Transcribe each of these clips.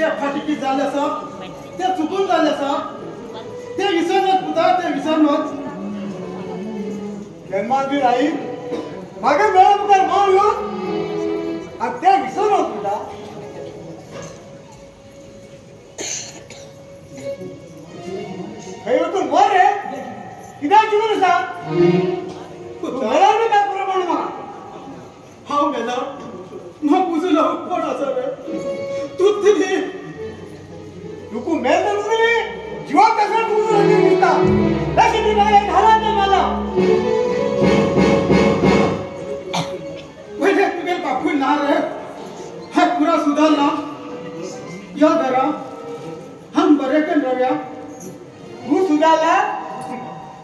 ते फाटीकी झाले आसा ते चुकून झाले आसा ते विसरनात पुता ते विसरनात जन्मांती आई मागे वेळा मुखार मार येऊन आणि ते विसरनात पुता तू मर रे कित्याक जिवन आसा मेला रे काय पुरो म्हणून म्हाका हांव मेला म्हाका पुजून हांव कोण आसा रे तूच तरी तुका मेल तर तुमी जिवाक कसं तुका दिसता तशी ती म्हाका घाला ते मला पहिले तुगे बापूय ना रे हा पुरा सुधारला या घरा हम बरे कन रव्या तू सुधारला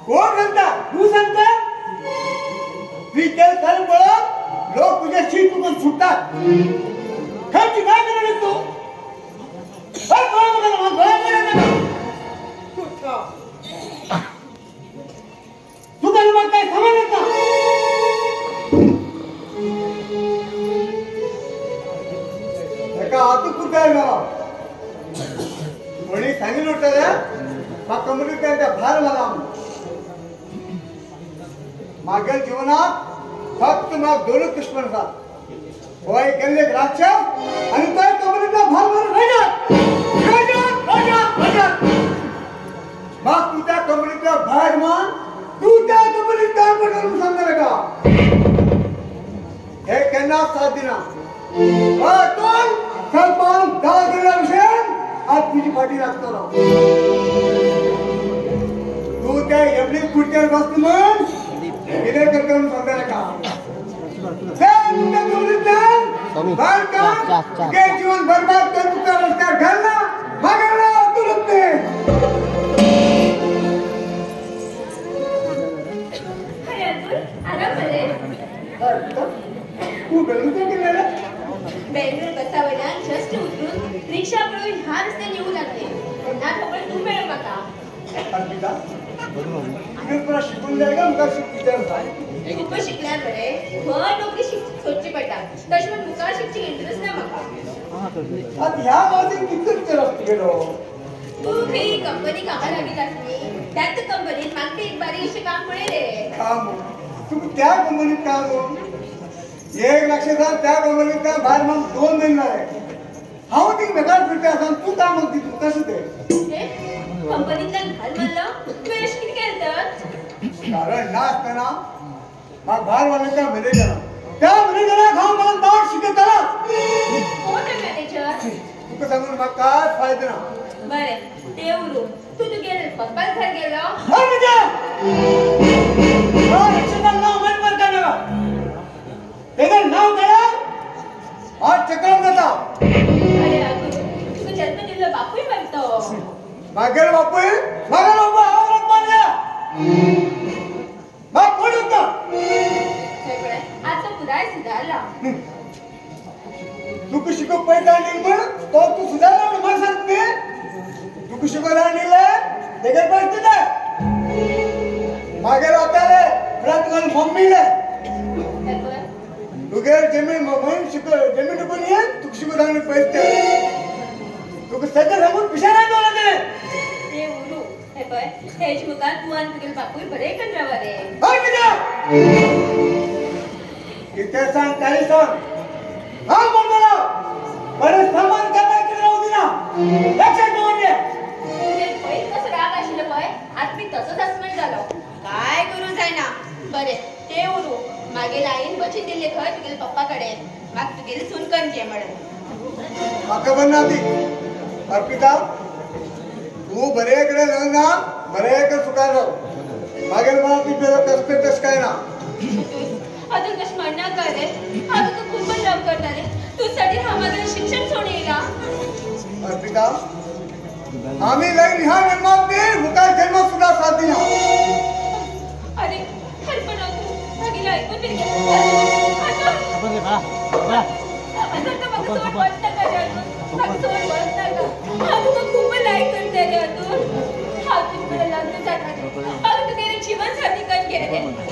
कोण सांगता तू सांगता मी केल तर बळ लोक तुझ्याशी तुका सुटतात खंयची काय करणार तू हर कोण मला गोळा करणार कुठा तू काय मला काय समजत ना एका हातू कुठे ना कोणी सांगितलं होतं मग कंपनीत त्यांच्या भार मला मागील जीवनात फक्त मला दोनच दुश्मन असतात होय गेले राक्षस आणि तो कंपनीतला भार भरून मग तू त्या कंपनीतला भार मान तू त्या कंपनीत काम करून सांगणार का हे केन्ना साथ दिना कोण सरपंच दहा विषय आज तुझी पाठी लागतो तू त्या एवढी खुर्चीवर बसतो म्हण किती करून सांगणार का जीवन बर्बाद कर तुझा रस्त्यावर घालना मागायला तू लागते तू बेलून काय केलेलं बेंगळूर बसावल्या जस्ट उतरून रिक्षा पळून ह्या रस्त्याने येऊ लागले ना खबर तू मिळव नका अर्पिता तुम्ही पुरा शिकून जायगा मुखार खूप शिकल्यार बरे भर नोकरी सोदची पडटा तशी मग मुखार शिकची इंटरेस्ट ना म्हाका आता ह्या वाजून किती विचार असतो गेलो तू खंय कंपनी कामार लागीत आसली त्याच कंपनीत म्हाका एक बारीकशें काम पळय रे काम तुम्ही त्या कंपनीत काम एक लक्षात त्या कंपनीत काम भायर मग 2 महिने झाले हांव ती बेकार फिरते आसा तू काम म्हणती तू कसं ते कंपनीतल्यान घाल मारलो तू अशें कितें केलें तर कारण ना असताना मग भायर वाल्याच्या मॅनेजर त्या मॅनेजराक हांव मला नाट शिकयतालो कोण रे मॅनेजर तुका सांगून म्हाका कांयच फायदो ना बरें ते उरून तू तुगे पप्पाच घर गेलो हय म्हणजे रिक्षाचं नाव माहीत पडटा नका तेजें नाव काढा आज चक्राव जाता अरे तुका जन्म दिल्लो बापूय मरतो मागेल बापूय आवराक मारया बाप कोण होता आता पुराय सुधारला तुका शिकप पळयता न्ही म्हण तो तू सुधारला म्हण म्हाका सांगता तुका शिकयला आणले तेगे पळयता मागेल वताले म्हळ्यार तुका मम्मीले तुगे जमीन म्हणून जमीन टिकून ये तुका शिकयला आनी पळयता तुका सगळं सांगून पिशारा दवरला ते उरू हे पळय हेज मुखार तू आनी तुगे बापूय बरे करून रावा रे हय कितें सांग काही सांग हांव म्हणटलो बरें सामान कामार केलें रावू दिना लक्षात दवरले तुगे पळय कसो राग आशिल्लो पळय आतां मी तसोच अस्मय जालो काय करूं जायना बरें ते उरू मागीर आईन वचन दिल्ले खंय तुगेले पप्पा कडेन म्हाका तुगेली सून करून घे म्हणून म्हाका बन्ना ती अर्पिता तू बरे कडेन लग्ना बरे कडेन सुखार राव मागीर मला ती कष्ट तशें काय ना अजून कश म्हणना रे हांव तुका खूब लव करताले तुझ्यासाठी हांव माझं शिक्षण सोडून येयला अर्पिता आम्ही लग्न ह्या जन्मात ते मुखार जन्मात सुद्धा साथ दिना अरे हरपण मागील ऐकून तरी खूप लाईक करते रे अतून हांव तुका लग्न जाता हांव तुगेलें जीवन साथी करून घे रे